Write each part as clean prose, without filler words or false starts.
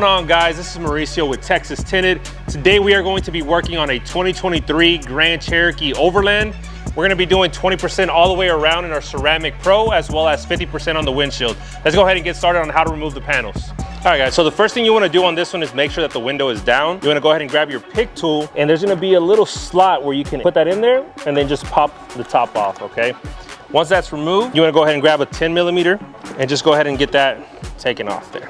going on, guys? This is Mauricio with Texas Tinted. Today we are going to be working on a 2023 Grand Cherokee Overland. We're gonna be doing 20% all the way around in our Ceramic Pro, as well as 50% on the windshield. Let's go ahead and get started on how to remove the panels. All right, guys, so the first thing you wanna do on this one is make sure that the window is down. You wanna go ahead and grab your pick tool, and there's gonna be a little slot where you can put that in there and then just pop the top off, okay? Once that's removed, you wanna go ahead and grab a 10mm and just go ahead and get that taken off there.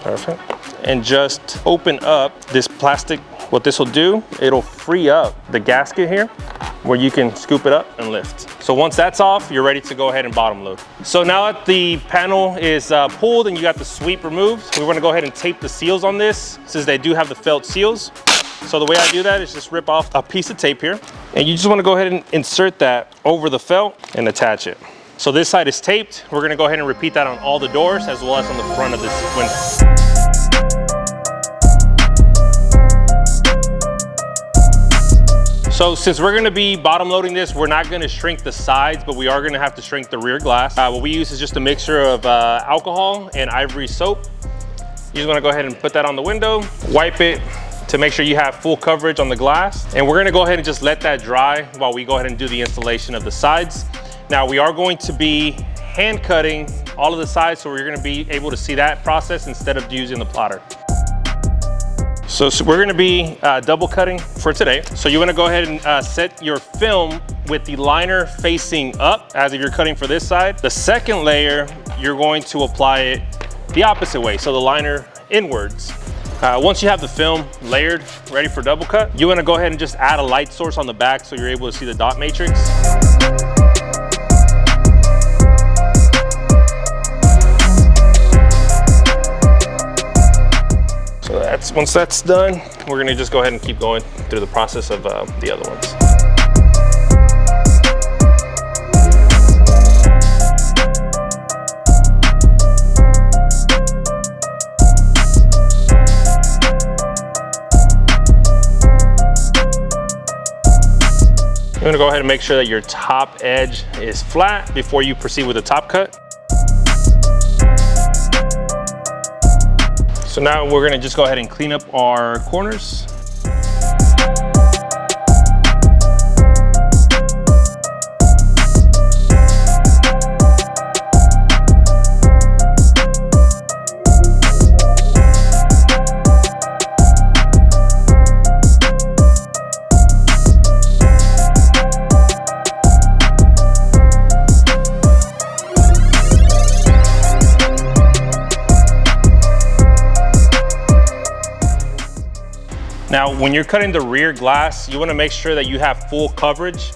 Perfect. And just open up this plastic. What this will do, it'll free up the gasket here where you can scoop it up and lift. So once that's off, you're ready to go ahead and bottom load. So now that the panel is pulled and you got the sweep removed, we're gonna go ahead and tape the seals on this, since they do have the felt seals. So the way I do that is just rip off a piece of tape here, and you just wanna go ahead and insert that over the felt and attach it. So this side is taped. We're gonna go ahead and repeat that on all the doors as well as on the front of this window. So since we're gonna be bottom loading this, we're not gonna shrink the sides, but we are gonna have to shrink the rear glass. What we use is just a mixture of alcohol and ivory soap. You just wanna go ahead and put that on the window, wipe it to make sure you have full coverage on the glass. And we're gonna go ahead and just let that dry while we go ahead and do the installation of the sides. Now we are going to be hand cutting all of the sides, so we're gonna be able to see that process instead of using the plotter. So we're gonna be double cutting for today. So you wanna go ahead and set your film with the liner facing up, as if you're cutting for this side. The second layer, you're going to apply it the opposite way, so the liner inwards. Once you have the film layered, ready for double cut, you wanna go ahead and just add a light source on the back so you're able to see the dot matrix. Once that's done, we're gonna just go ahead and keep going through the process of the other ones. You're gonna go ahead and make sure that your top edge is flat before you proceed with the top cut. So now we're gonna just go ahead and clean up our corners. Now, when you're cutting the rear glass, you wanna make sure that you have full coverage.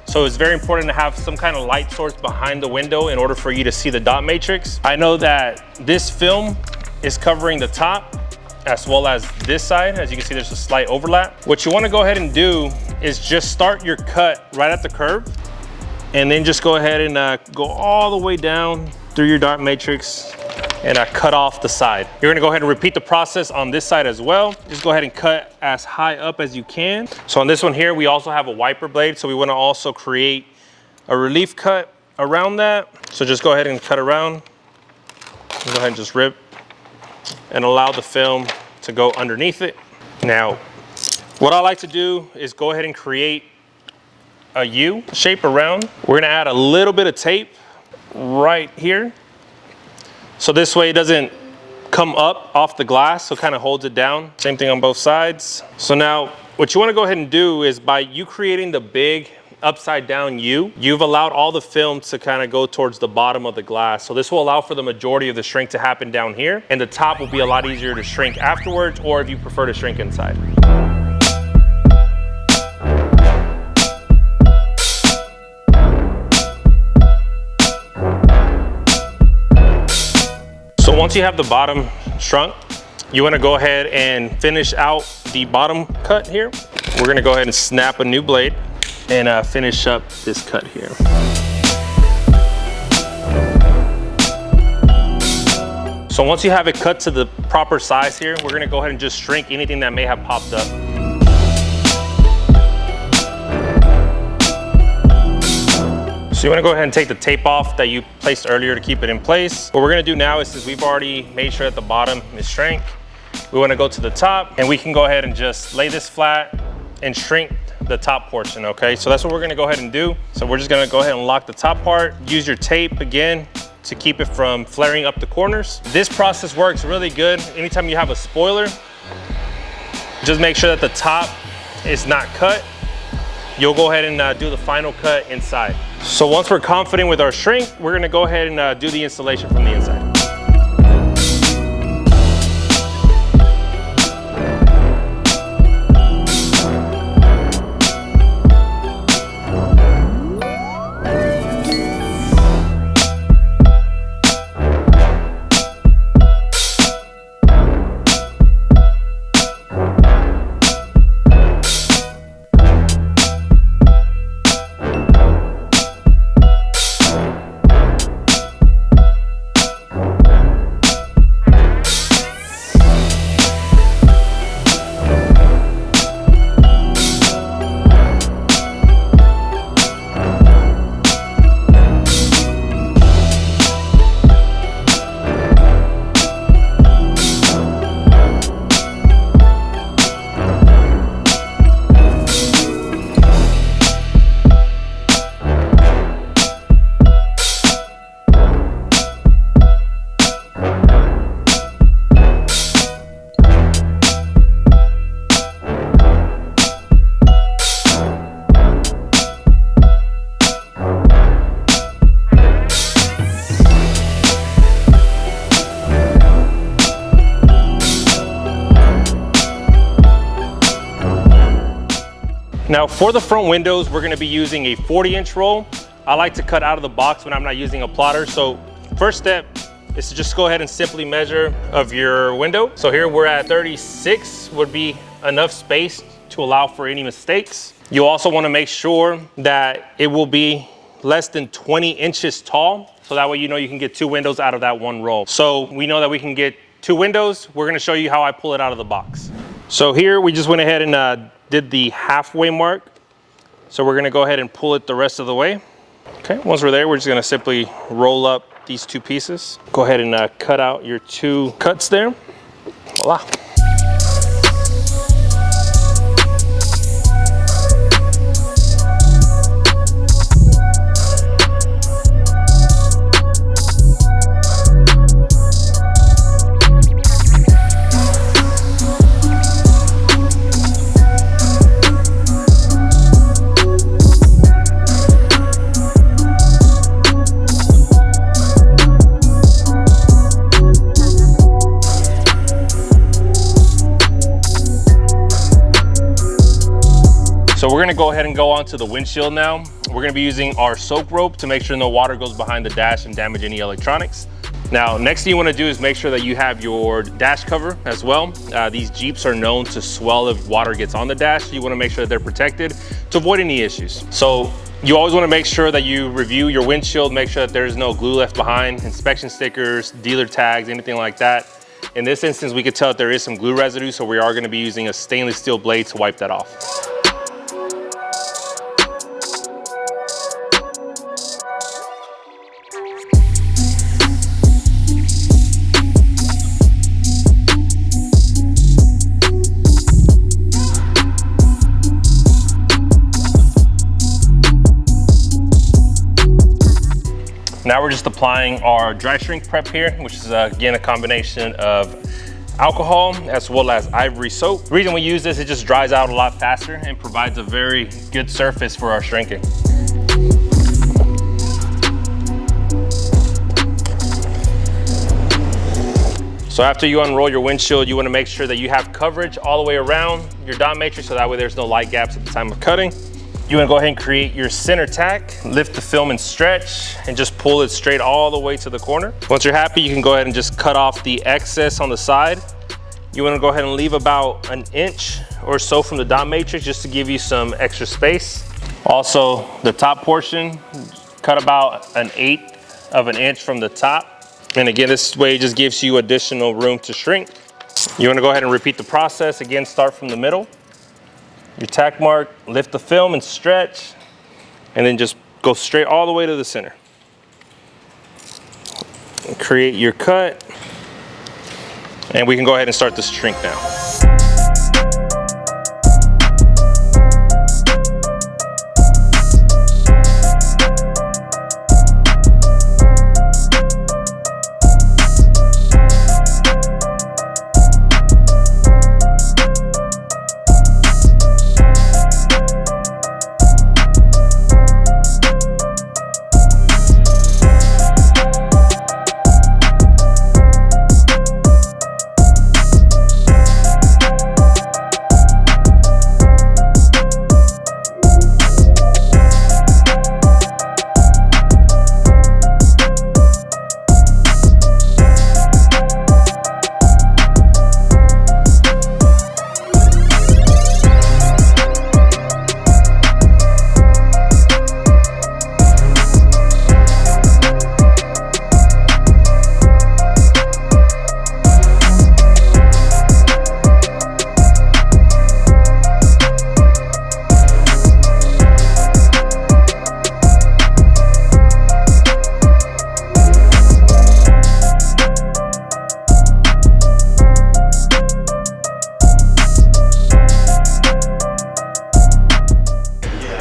So it's very important to have some kind of light source behind the window in order for you to see the dot matrix. I know that this film is covering the top as well as this side. As you can see, there's a slight overlap. What you wanna go ahead and do is just start your cut right at the curve, and then just go ahead and go all the way down through your dot matrix and cut off the side. You're gonna go ahead and repeat the process on this side as well. Just go ahead and cut as high up as you can. So on this one here, we also have a wiper blade, so we wanna also create a relief cut around that. So just go ahead and cut around. Go ahead and just rip and allow the film to go underneath it. Now, what I like to do is go ahead and create a U shape around. We're gonna add a little bit of tape right here. So this way it doesn't come up off the glass, so it kind of holds it down. Same thing on both sides. So now what you want to go ahead and do is, by you creating the big upside down U, you've allowed all the film to kind of go towards the bottom of the glass. So this will allow for the majority of the shrink to happen down here, and the top will be a lot easier to shrink afterwards, or if you prefer to shrink inside. So once you have the bottom shrunk, you wanna go ahead and finish out the bottom cut here. We're gonna go ahead and snap a new blade and finish up this cut here. So once you have it cut to the proper size here, we're gonna go ahead and just shrink anything that may have popped up. So you wanna go ahead and take the tape off that you placed earlier to keep it in place. What we're gonna do now is, since we've already made sure that the bottom is shrank, we wanna go to the top and we can go ahead and just lay this flat and shrink the top portion, okay? So that's what we're gonna go ahead and do. So we're just gonna go ahead and lock the top part. Use your tape again to keep it from flaring up the corners. This process works really good. Anytime you have a spoiler, just make sure that the top is not cut. You'll go ahead and do the final cut inside. So once we're confident with our shrink, we're gonna go ahead and do the installation from the inside. Now for the front windows, we're gonna be using a 40-inch roll. I like to cut out of the box when I'm not using a plotter. So first step is to just go ahead and simply measure of your window. So here we're at 36 would be enough space to allow for any mistakes. You also wanna make sure that it will be less than 20 inches tall. So that way you know you can get 2 windows out of that one roll. So we know that we can get 2 windows. We're gonna show you how I pull it out of the box. So here we just went ahead and did the halfway mark. So we're gonna go ahead and pull it the rest of the way. Okay, once we're there, we're just gonna simply roll up these 2 pieces. Go ahead and cut out your 2 cuts there. Voila. So we're gonna go ahead and go on to the windshield now. We're gonna be using our soak rope to make sure no water goes behind the dash and damage any electronics. Now, next thing you wanna do is make sure that you have your dash cover as well. These Jeeps are known to swell if water gets on the dash. You wanna make sure that they're protected to avoid any issues. So you always wanna make sure that you review your windshield, make sure that there's no glue left behind, inspection stickers, dealer tags, anything like that. In this instance, we could tell that there is some glue residue, so we are gonna be using a stainless steel blade to wipe that off. Now we're just applying our dry shrink prep here, which is again a combination of alcohol as well as ivory soap. The reason we use this, it just dries out a lot faster and provides a very good surface for our shrinking. So after you unroll your windshield, you want to make sure that you have coverage all the way around your dot matrix, so that way there's no light gaps at the time of cutting. You want to go ahead and create your center tack, lift the film and stretch, and just pull it straight all the way to the corner. Once you're happy, you can go ahead and just cut off the excess on the side. You want to go ahead and leave about an inch or so from the dot matrix just to give you some extra space. Also, the top portion, cut about 1/8 of an inch from the top. And again, this way it just gives you additional room to shrink. You want to go ahead and repeat the process. Again, start from the middle. Your tack mark, lift the film and stretch, and then just go straight all the way to the center. Create your cut. And we can go ahead and start this shrink now.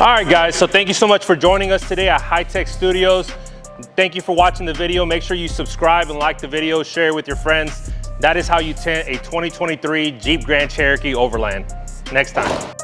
All right, guys, so thank you so much for joining us today at High Tech Studios. Thank you for watching the video. Make sure you subscribe and like the video, share it with your friends. That is how you tint a 2023 Jeep Grand Cherokee Overland. Next time.